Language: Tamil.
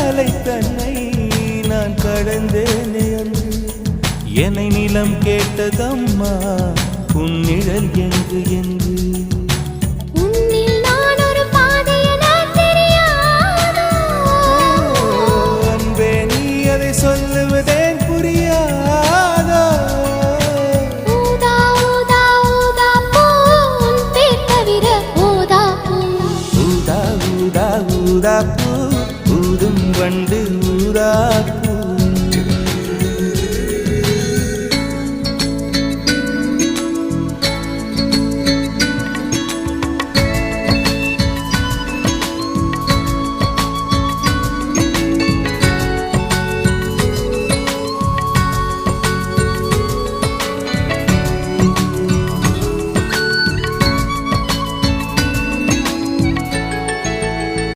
அலை தன்னை நான் கடந்தேனே அன்று என்னை நிலம் கேட்டதம்மா உன்னிழல் எங்கு என்று அன்பே நீ அதை சொல்லுவதேன் புரியாதோ ஊதா ஊதா ஊதா பூ ஊதும் வண்டு ஊதா